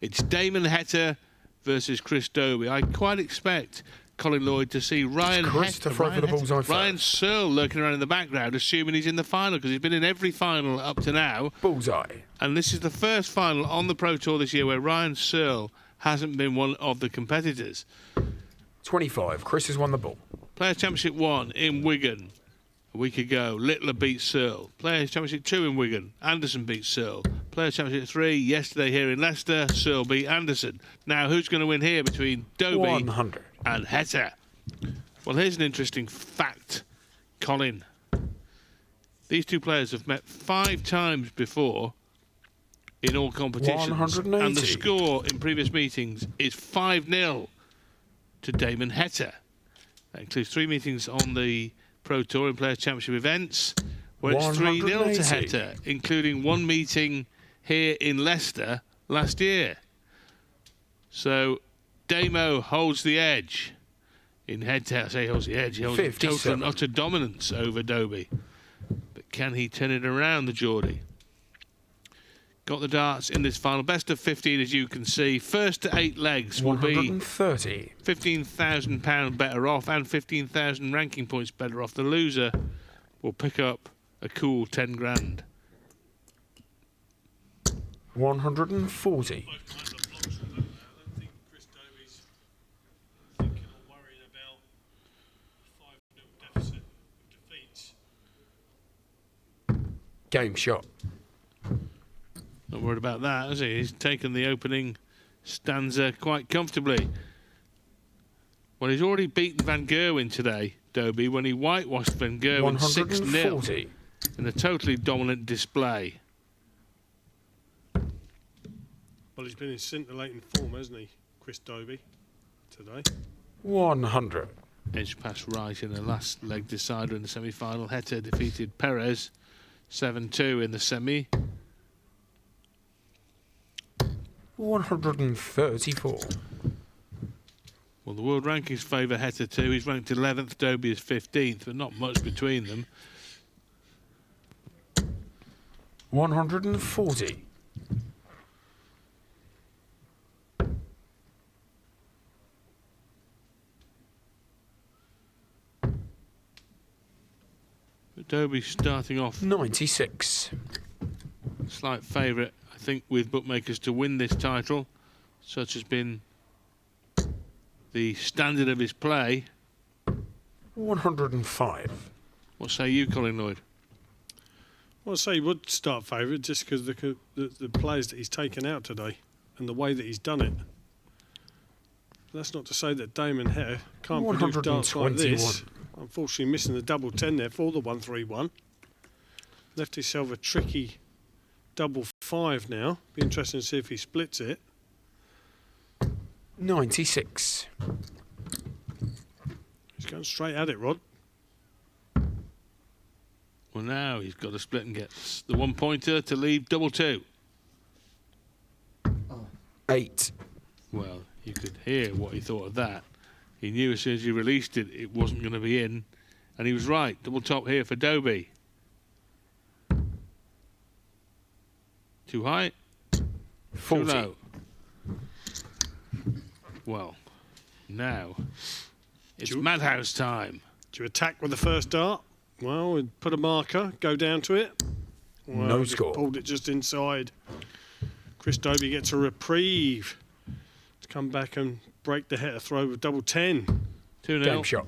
It's Damon Heta versus Chris Dobey. I quite expect Colin Lloyd to see Ryan Searle lurking around in the background, assuming he's in the final, because he's been in every final up to now. Bullseye. And this is the first final on the Pro Tour this year where Ryan Searle hasn't been one of the competitors. 25. Chris has won the ball. Players' Championship 1 in Wigan a week ago. Littler beat Searle. Players' Championship 2 in Wigan. Anderson beat Searle. Players' Championship 3 yesterday here in Leicester. Searle beat Anderson. Now, who's going to win here between Dobey 100 and Heta? Well, here's an interesting fact, Colin. These two players have met 5 times before in all competitions. 180. And the score in previous meetings is 5-0 to Damon Heta. That includes 3 meetings on the Pro Tour and Players' Championship events, where it's 3-0 to Heta, including 1 meeting here in Leicester last year. So Damo holds the edge. In Heta, I say he holds the edge. He holds total and utter dominance over Dobey. But can he turn it around, the Geordie? Got the darts in this final. Best of 15, as you can see. First to 8 legs will be £15,000 better off and 15,000 ranking points better off. The loser will pick up a cool 10 grand. 140. Game shot. Not worried about that, is he? He's taken the opening stanza quite comfortably. Well, he's already beaten Van Gerwen today, Dobey, when he whitewashed Van Gerwen 6-0 in a totally dominant display. Well, he's been in scintillating form, hasn't he, Chris Dobey, today? 100. Edge pass right in the last leg decider in the semi-final. Heta defeated Perez 7-2 in the semi. 134. Well, the world rankings favour Heta too. He's ranked 11th, Dobey is 15th, but not much between them. 140. But Dobey's starting off 96. Slight favourite, I think, with bookmakers to win this title. Such has been the standard of his play. 105. What say you, Colin Lloyd? Well, I'd say he would start favourite just because the players that he's taken out today and the way that he's done it. That's not to say that Damon Heta can't produce darts like this. Unfortunately, missing the double 10 there for the 131. Left himself a tricky double 5 now. Be interesting to see if he splits it. 96. He's going straight at it, Rod. Well, now he's got to split and gets the 1-pointer to leave double 2. 8. Well, you could hear what he thought of that. He knew as soon as he released it, it wasn't going to be in. And he was right. Double top here for Dobey. Too high? 40. Too low? Well, now it's Madhouse time. Do you attack with the first dart? Well, we'd put a marker, go down to it. Well, no score. Pulled it just inside. Chris Dobey gets a reprieve to come back and break the Heta throw with double 10. 2-0. Game shot.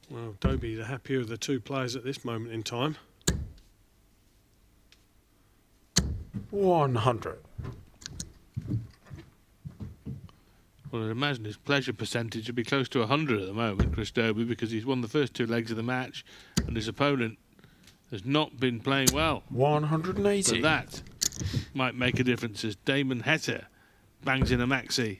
Well, Dobey, the happier of the 2 players at this moment in time. 100. Well, I'd imagine his pleasure percentage would be close to 100 at the moment, Chris Dobey, because he's won the first 2 legs of the match and his opponent has not been playing well. 180. So that might make a difference as Damon Heta bangs in a maxi.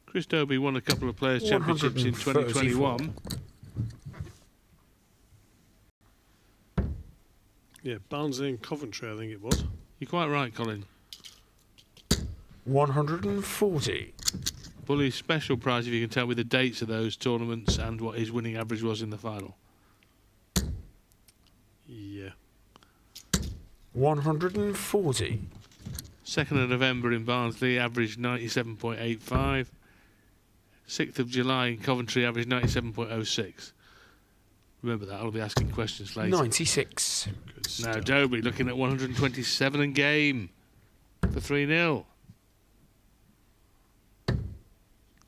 Chris Dobey won a couple of Players' Championships in 2021. Yeah, Barnsley and Coventry, I think it was. You're quite right, Colin. 140. Bully's special prize if you can tell me the dates of those tournaments and what his winning average was in the final. Yeah. 140. 2nd of November in Barnsley, averaged 97.85. 6th of July in Coventry, averaged 97.06. Remember that, I'll be asking questions later. 96. Good Now stuff. Dobey looking at 127 and game for 3-0.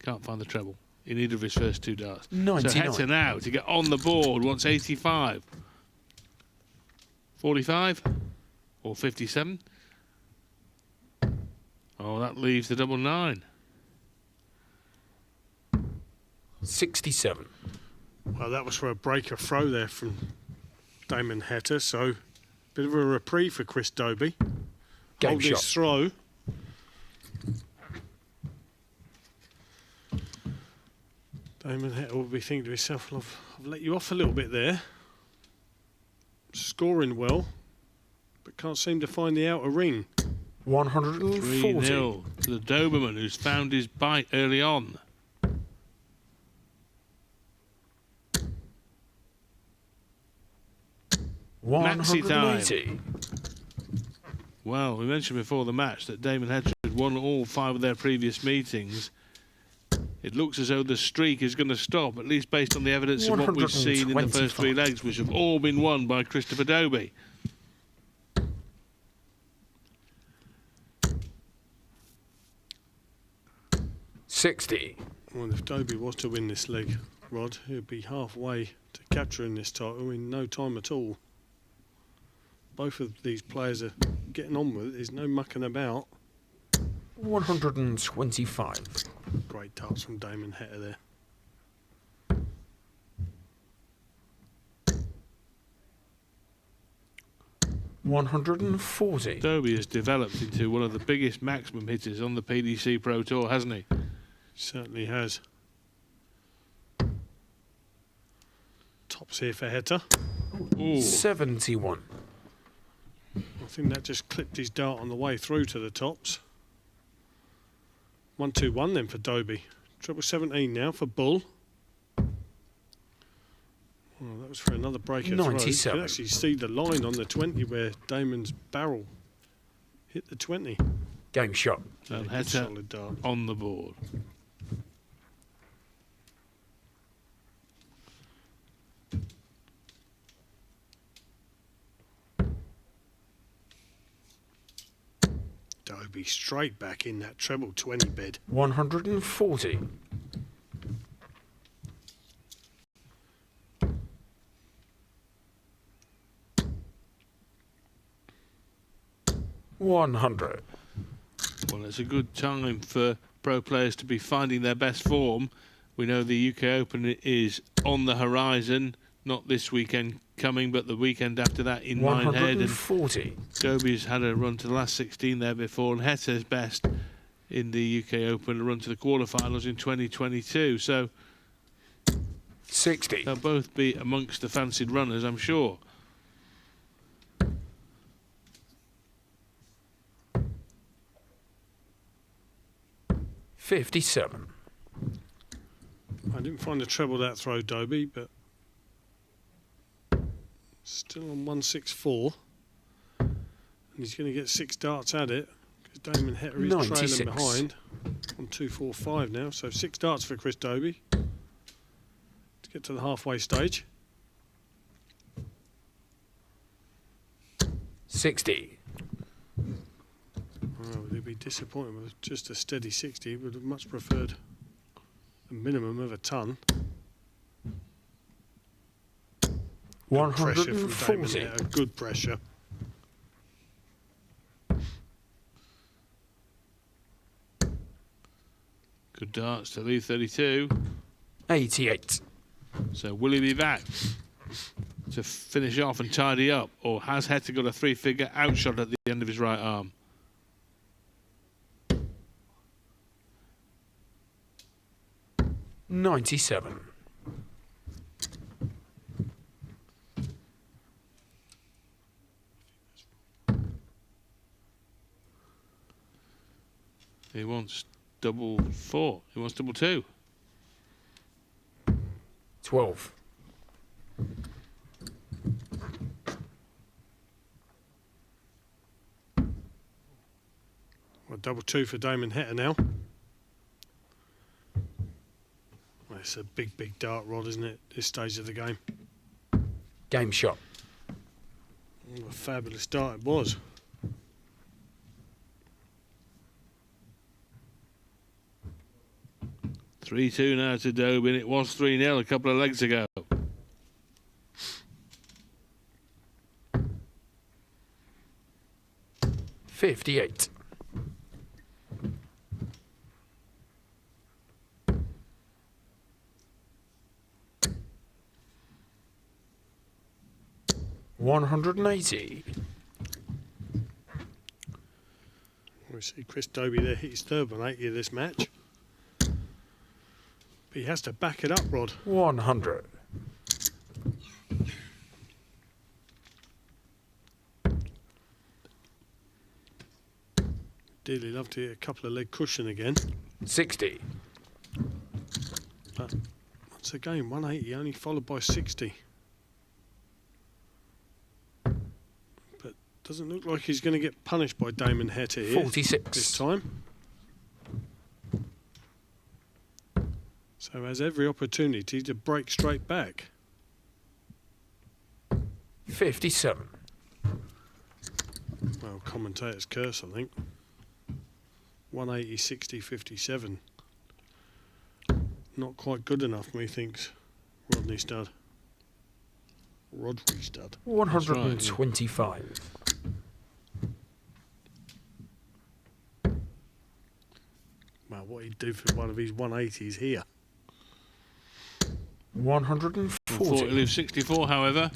Can't find the treble in either of his first 2 darts. 99. So Heta now to get on the board wants 85. 45 or 57. Oh, that leaves the double 9. 67. Well, that was for a breaker throw there from Damon Heta, so bit of a reprieve for Chris Dobey. Game Hold shot. his throw. Damon Heta will be thinking to himself, well, I've let you off a little bit there. Scoring well, but can't seem to find the outer ring. 140. 3-0 to the Doberman, who's found his bite early on. Maxi time. 180. Well, we mentioned before the match that Damon Heta had won all 5 of their previous meetings. It looks as though the streak is going to stop, at least based on the evidence of what we've seen in the first 3 legs, which have all been won by Christopher Dobey. $60. Well, if Dobey was to win this leg, Rod, he'd be halfway to capturing this title in no time at all. Both of these players are getting on with it. There's no mucking about. 125. Great darts from Damon Heta there. $140. Dobey has developed into one of the biggest maximum hitters on the PDC Pro Tour, hasn't he? Certainly has. Tops here for Heta. Ooh. 71. I think that just clipped his dart on the way through to the tops. 1-2-1 then for Dobey. Treble 17 now for Bull. Well, that was for another breaker throw. You 97. can actually see the line on the 20 where Damon's barrel hit the 20. Game shot. And Good Heta solid dart. on the board. Dobey straight back in that treble 20 bed. 140. $100. Well, it's a good time for pro players to be finding their best form. We know the UK Open is on the horizon, not this weekend coming, but the weekend after that in Minehead. And 140. Dobey's had a run to the last 16 there before, and Heta's best in the UK Open, a run to the quarterfinals in 2022. So 60. they'll both be amongst the fancied runners, I'm sure. $57. I didn't find the treble that throw, Dobey, but still on 164. And he's going to get 6 darts at it because Damon Heta is 96. trailing behind on 245 now. So 6 darts for Chris Dobey to get to the halfway stage. 60. Oh, they'd be disappointed with just a steady 60. Would have much preferred a minimum of a ton. Good pressure from Damon 140. Heta, good pressure. Good darts to leave 32. 88. So will he be back to finish off and tidy up, or has Heta got a 3-figure outshot at the end of his right arm? $97. He wants double 4. He wants double 2. 12. Well, double 2 for Damon Heta now. Well, it's a big, big dart rod, isn't it, this stage of the game? Game shot. What a fabulous dart it was. (3-2) now to Dobey, and it was 3-0 a couple of legs ago. $58. $180. We see Chris Dobey there hit his third 180 of this match. But he has to back it up, Rod. 100. Dearly love to hit a couple of leg cushion again. 60. But once again, 180 only followed by 60. But doesn't look like he's going to get punished by Damon Heta here 46. this time. So has every opportunity to break straight back. 57. Well, commentator's curse, I think. 180, 60, 57. Not quite good enough, methinks. Rodney Stud. Rodri Stud. 125. Well, what he'd do for one of his 180s here. 140. Thought he leaves 64, however.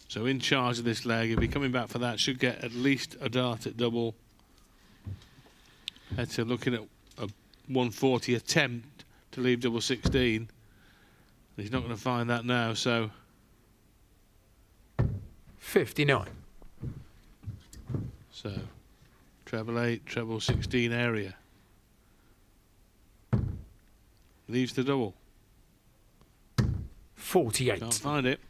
So in charge of this leg. If he's coming back for that, should get at least a dart at double. Heta looking at a 140 attempt to leave double 16. He's not going to find that now, so 59. So treble 8, treble 16 area. Leaves the double. 48. Can't find it.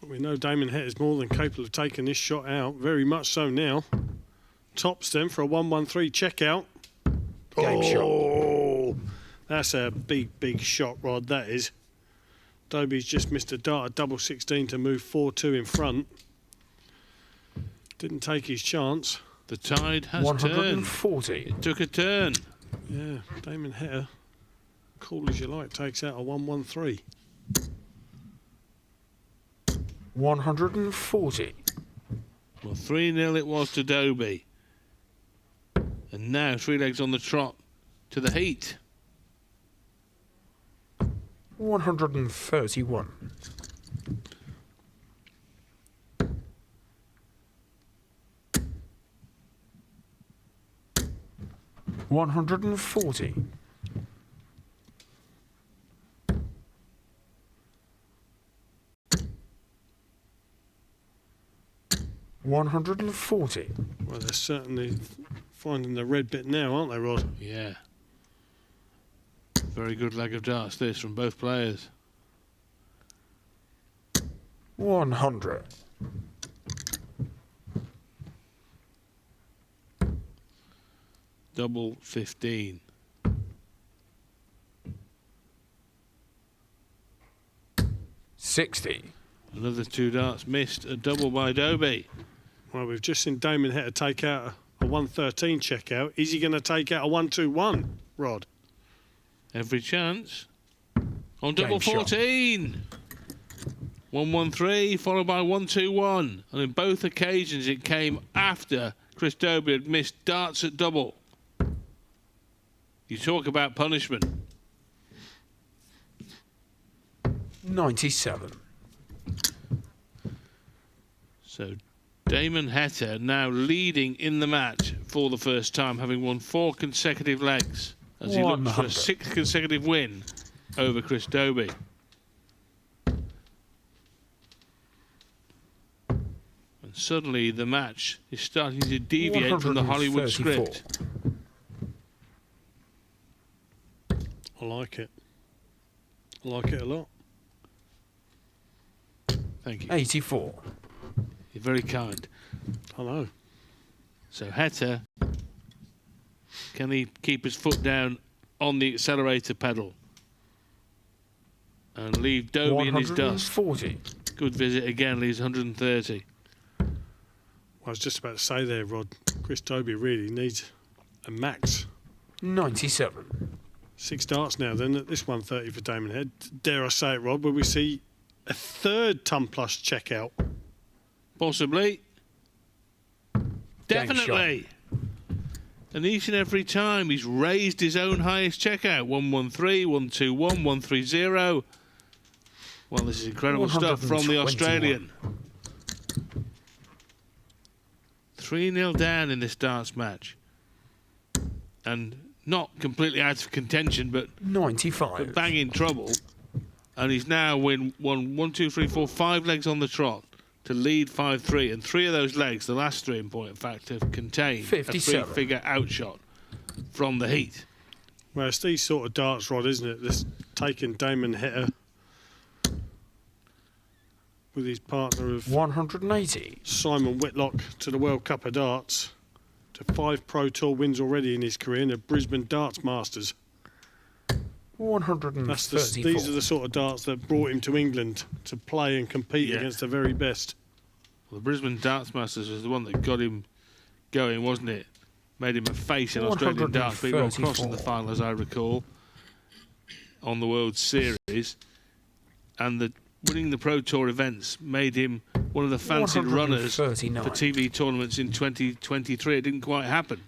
We know Damon Heta is more than capable of taking this shot out. Very much so now. Tops them for a 1-1-3 check out. Game shot. That's a big, big shot, Rod, that is. Dobey's just missed a dart at double 16 to move 4-2 in front. Didn't take his chance. The tide has 140. turned. It took a turn. Yeah, Damon Heta, cool as you like, takes out a 1-1-3. 140. Well, 3-0 it was to Dobey. And now 3 legs on the trot to the heat. 131. 140. 140. Well, they're certainly finding the red bit now, aren't they, Rod? Yeah. Very good leg of darts this from both players. 100. Double 15. $60. Another 2 darts missed. A double by Dobey. Well, we've just seen Damon Heta take out a 113 check out. Is he going to take out a 121, Rod? Every chance. On double Game shot. 14. 1-1-3 followed by 1-2-1. And in both occasions it came after Chris Dobey had missed darts at double. You talk about punishment. 97. So Damon Heta now leading in the match for the first time, having won 4 consecutive legs as he looks for a 6th consecutive win over Chris Dobey. And Suddenly the match is starting to deviate from the Hollywood 134. script. I like it. I like it a lot. Thank you. 84. You're very kind. I know. So Heta, can he keep his foot down on the accelerator pedal and leave Dobey in his dust? 140. Good visit again, leaves 130. I was just about to say there, Rod. Chris Dobey really needs a max. 97. 6 darts now then at this 130 for Damon Head. Dare I say it, Rod, will we see a third ton plus checkout? Possibly. Game Definitely. And each and every time he's raised his own highest checkout. 113, 121, 130. Well, this is incredible stuff from the 121. Australian. 3-0 down in this darts match. And not completely out of contention, but 95. bang in trouble. And he's now won 5 legs on the trot to lead 5-3. And 3 of those legs, the last 3 in point of fact, have contained 57. a 3-figure outshot from the heat. Well, it's these sort of darts, Rod, isn't it? This taking Damon Heta with his partner of 180. Simon Whitlock to the World Cup of Darts, to 5 Pro Tour wins already in his career in the Brisbane Darts Masters. 134. These are the sort of darts that brought him to England to play and compete against the very best. Well, the Brisbane Darts Masters was the one that got him going, wasn't it? Made him a face in Australian darts, beat Rob Cross in the final, as I recall, on the World Series. And winning the Pro Tour events made him one of the fancied runners for 139. TV tournaments in 2023. It didn't quite happen.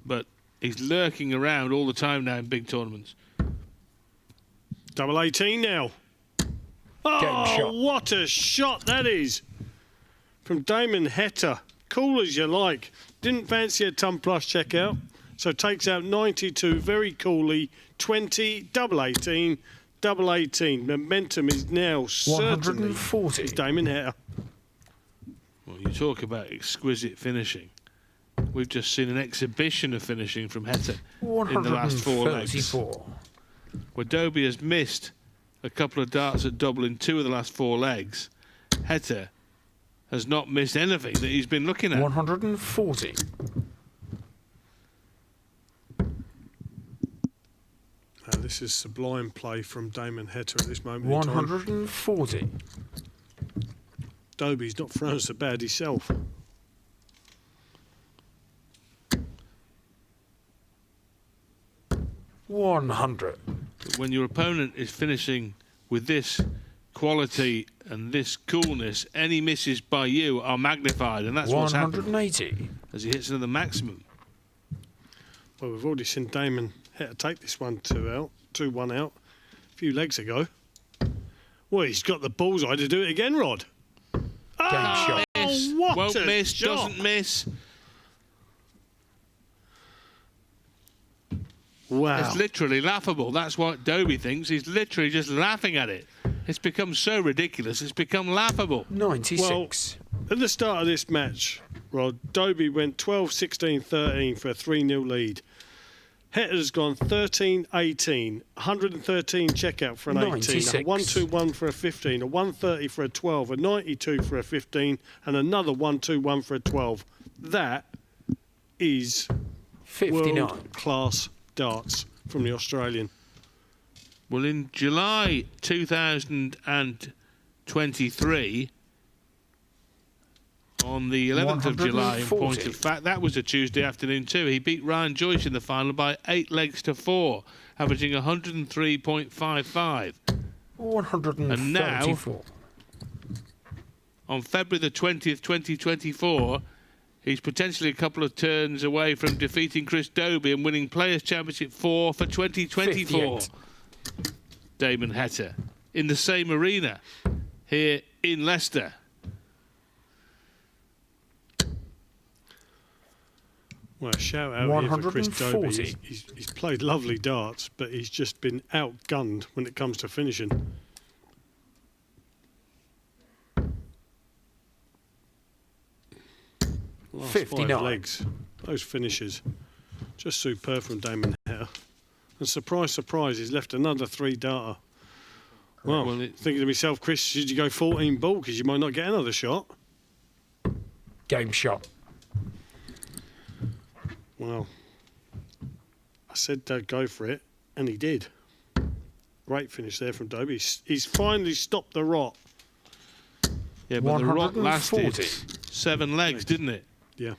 But he's lurking around all the time now in big tournaments. Double 18 now. shot. What a shot that is from Damon Heta. Cool as you like. Didn't fancy a ton plus checkout, so takes out 92 very coolly. 20, double 18, double 18. Momentum is now certainly 140. is Damon Heta. Well, you talk about exquisite finishing. We've just seen an exhibition of finishing from Heta in the last 4 legs. 134. Where Dobey has missed a couple of darts at double in 2 of the last 4 legs, Heta has not missed anything that he's been looking at. 140. Now, this is sublime play from Damon Heta at this moment in time. 140. Dobey's not thrown so bad himself. $100. When your opponent is finishing with this quality and this coolness, any misses by you are magnified, and that's what's happened 180. as he hits another maximum. Well, we've already seen Damon Heta take this 2-1 out a few legs ago. Well, he's got the bullseye to do it again, Rod. shot. Miss, what won't a miss, shot. doesn't miss. Wow. It's literally laughable. That's what Dobey thinks. He's literally just laughing at it. It's become so ridiculous. It's become laughable. 96. At the start of this match, Rod, Dobey went 12, 16, 13 for a 3-0 lead. Heta's gone 13, 18, 113 checkout for an 18, 96. a 121 for a 15, a 130 for a 12, a 92 for a 15, and another 121 for a 12. That is 59. world-class darts from the Australian. Well, in July 2023, on the 11th of July, in point 140. of fact, that was a Tuesday afternoon too. He beat Ryan Joyce in the final by 8 legs to 4, averaging 103.55. 134. And now, on February the 20th, 2024, he's potentially a couple of turns away from defeating Chris Dobey and winning Players' Championship 4 for 2024. 58. Damon Heta in the same arena here in Leicester. Well, shout out here for Chris 140. Dobey. He's played lovely darts, but he's just been outgunned when it comes to finishing. Last 59. 5 legs. Those finishes. Just superb from Damon Heta. And surprise, surprise, he's left another 3-darter. Well, thinking to myself, Chris, should you go 14 ball because you might not get another shot? Game shot. Well, I said go for it, and he did. Great finish there from Dobey. He's finally stopped the rot. Yeah, but the rot lasted 140. 7 legs, didn't it? Yeah.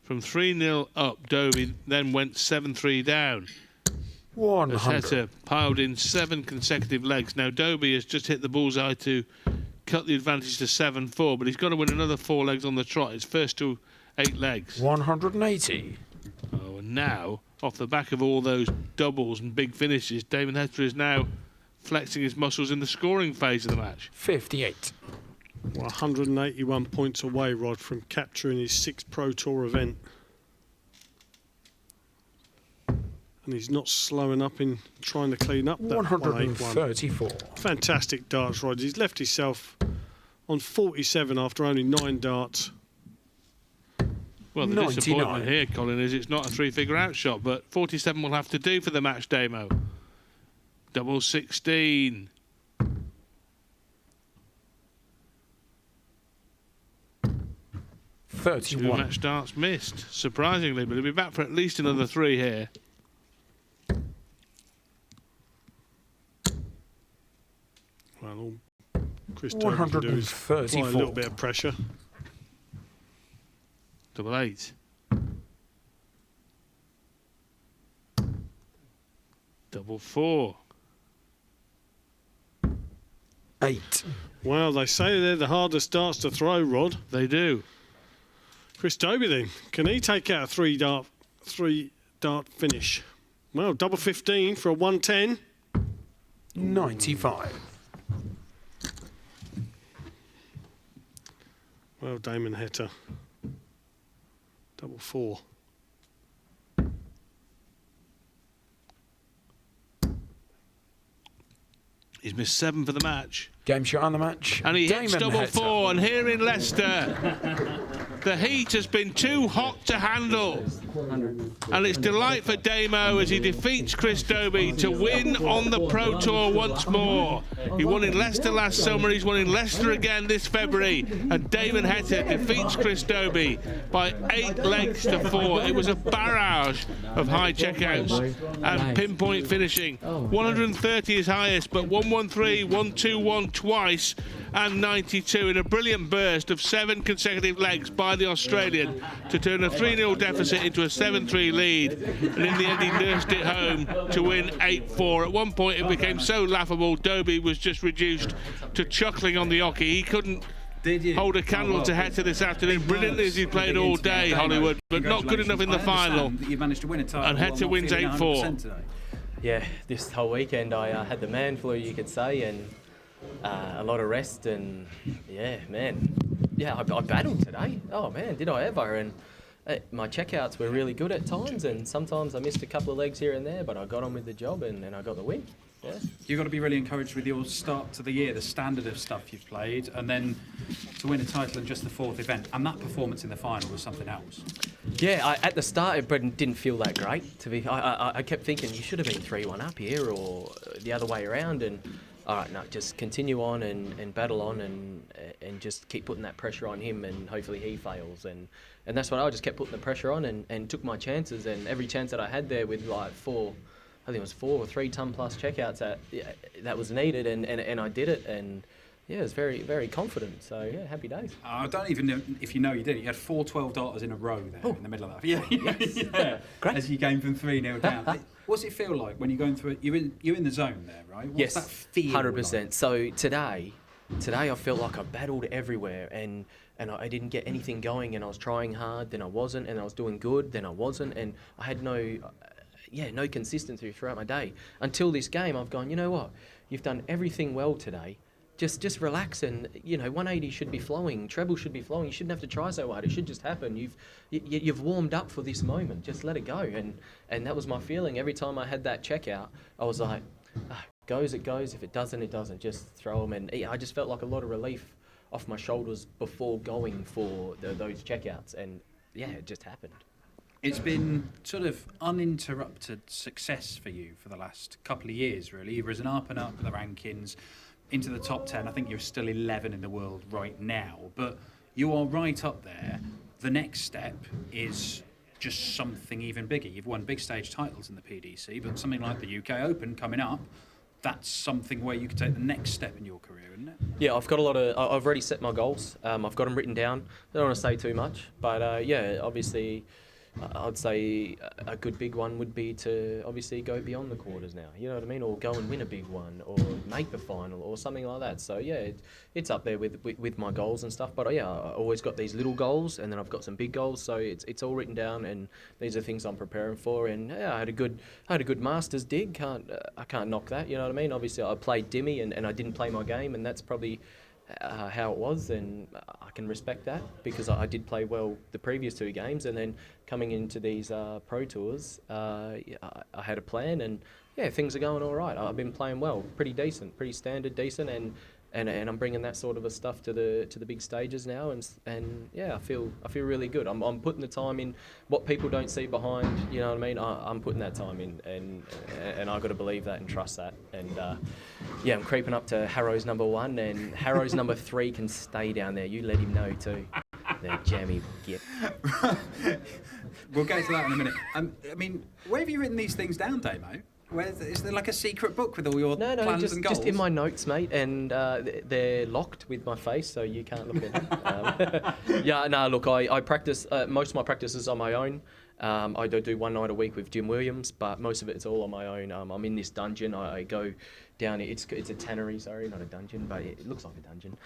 From 3-0 up, Dobey then went 7-3 down. 100. As Heta piled in 7 consecutive legs. Now, Dobey has just hit the bullseye to cut the advantage to 7-4, but he's got to win another 4 legs on the trot. His first to 8 legs. 180. Oh, and now, off the back of all those doubles and big finishes, Damon Heta is now flexing his muscles in the scoring phase of the match. 58. Well, 181 points away, Rod, from capturing his 6th Pro Tour event. And he's not slowing up in trying to clean up that 134. Fantastic darts, Rod. He's left himself on 47 after only 9 darts. Well, the 99. disappointment here, Colin, is it's not a 3-figure outshot, but 47 will have to do for the match, Damo. Double 16. Two 31. match darts missed, surprisingly, but he'll be back for at least another 3 here. Well, all Chris Dobey can do is apply a 134. little bit of pressure. Double 8. Double 4. 8. Well, they say they're the hardest darts to throw, Rod. They do. Chris Dobey then, can he take out a 3-dart finish? Well, double 15 for a 110. 95. Well, Damon Heta. Double 4. He's missed 7 for the match. Game shot on the match. And he hits Damon double Heta. 4. And here in Leicester, the heat has been too hot to handle. And it's delight for Damo as he defeats Chris Dobey to win on the Pro Tour once more. He won in Leicester last summer. He's won in Leicester again this February. And Damon Heta defeats Chris Dobey by 8 legs to 4. It was a barrage of high checkouts and pinpoint finishing. 130 is highest, but 113, 121 twice, and 92 in a brilliant burst of 7 consecutive legs by the Australian to turn a 3-0 deficit into a 7-3 lead, and in the end he nursed it home to win 8-4. At one point it became so laughable, Dobey was just reduced to chuckling on the hockey. He couldn't hold a candle to Heta this afternoon, brilliantly as he played all day, Hollywood, but not good enough in the final. You managed to win a title, And Heta wins 8-4. Yeah, this whole weekend I had the man flu, you could say, and a lot of rest, and yeah, man. Yeah, I battled today. Oh, man, did I ever. And my checkouts were really good at times, and sometimes I missed a couple of legs here and there, but I got on with the job, and I got the win. Yeah. You've got to be really encouraged with your start to the year, the standard of stuff you've played, and then to win a title in just the 4th event. And that performance in the final was something else. Yeah, at the start it didn't feel that great. I kept thinking you should have been 3-1 up here or the other way around, and all right, no, just continue on and battle on and just keep putting that pressure on him, and hopefully he fails. And that's what I just kept putting the pressure on and took my chances, and every chance that I had there with like 4 or 3 ton plus checkouts that was needed, and I did it, and yeah, I was very, very confident. So yeah, happy days. I don't even know if you know you did it. You had 4 12-darters in a row there in the middle of that. Yeah. Great. As you came from 3-0 down. What's it feel like when you're going through it? You're in the zone there, right? What's that feel 100%. like? So today I felt like I battled everywhere, and I didn't get anything going, and I was trying hard, then I wasn't, and I was doing good, then I wasn't, and I had no consistency throughout my day. Until this game, I've gone, you know what? You've done everything well today. Just relax, and 180 should be flowing, treble should be flowing. You shouldn't have to try so hard. It should just happen. You've warmed up for this moment. Just let it go, and that was my feeling every time I had that checkout. I was like, goes it goes. If it doesn't, it doesn't. Just throw them, and I just felt like a lot of relief off my shoulders before going for those checkouts, and yeah, it just happened. It's been sort of uninterrupted success for you for the last couple of years, really. You've risen up and up the rankings into the top 10. I think you're still 11 in the world right now, but you are right up there. The next step is just something even bigger. You've won big stage titles in the PDC, but something like the UK Open coming up, that's something where you could take the next step in your career, isn't it? Yeah, I've already set my goals. I've got them written down. I don't want to say too much, but yeah, obviously, I'd say a good big one would be to obviously go beyond the quarters now, you know what I mean, or go and win a big one, or make the final, or something like that. So yeah, it's up there with my goals and stuff. But yeah, I always got these little goals, and then I've got some big goals. So it's all written down, and these are things I'm preparing for. And yeah, I had a good Masters dig. I can't knock that, you know what I mean. Obviously, I played Dimmy, and I didn't play my game, and that's probably how it was, and I can respect that because I did play well the previous 2 games, and then coming into these Pro Tours, I had a plan, and yeah, things are going all right. I've been playing well, pretty decent, pretty standard, decent, and I'm bringing that sort of a stuff to the big stages now, and yeah, I feel really good. I'm putting the time in. What people don't see behind, you know what I mean. I'm putting that time in, and I got to believe that and trust that. And yeah, I'm creeping up to Harrow's number 1, and Harrow's number 3 can stay down there. You let him know too. That jammy git. We'll get to that in a minute. I mean, where have you written these things down, Damo? Is there like a secret book with all your plans and goals? Just in my notes, mate, and they're locked with my face, so you can't look at them. Yeah, no, look, I practice, most of my practices on my own. I do one night a week with Jim Williams, but most of it's all on my own. I'm in this dungeon. I go down, it's a tannery, sorry, not a dungeon, but it looks like a dungeon.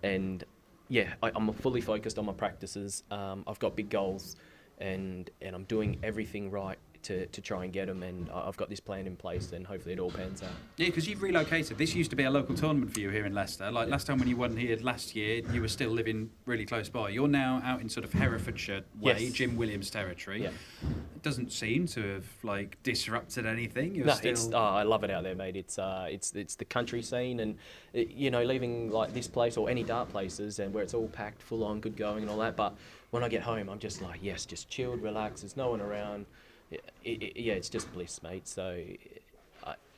And yeah, I'm fully focused on my practices. I've got big goals, and I'm doing everything right to try and get them, and I've got this plan in place, and hopefully it all pans out. Yeah, because you've relocated. This used to be a local tournament for you here in Leicester. Like last time when you won here last year, you were still living really close by. You're now out in sort of Herefordshire way, yes. Jim Williams territory. Yeah. It doesn't seem to have like disrupted anything. You're still... I love it out there, mate. It's the country scene, and you know, leaving like this place or any dart places, and where it's all packed, full on, good going, and all that. But when I get home, I'm just like, yes, just chilled, relaxed. There's no one around. Yeah, it's just bliss, mate. So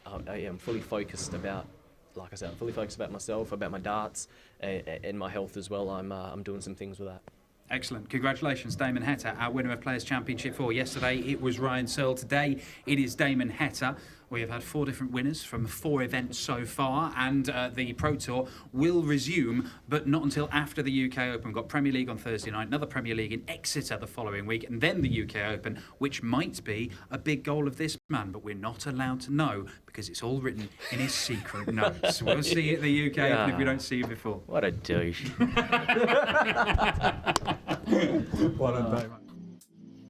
I am fully focused about, like I said, I'm fully focused about myself, about my darts, and my health as well. I'm doing some things with that. Excellent. Congratulations, Damon Heta, our winner of Players' Championship 4. Yesterday, it was Ryan Searle. Today, it is Damon Heta. We have had 4 different winners from 4 events so far, and the Pro Tour will resume, but not until after the UK Open. We've got Premier League on Thursday night, another Premier League in Exeter the following week, and then the UK Open, which might be a big goal of this man, but we're not allowed to know because it's all written in his secret notes. We'll see you at the UK Open if we don't see you before. What a douche. Well done, Damon.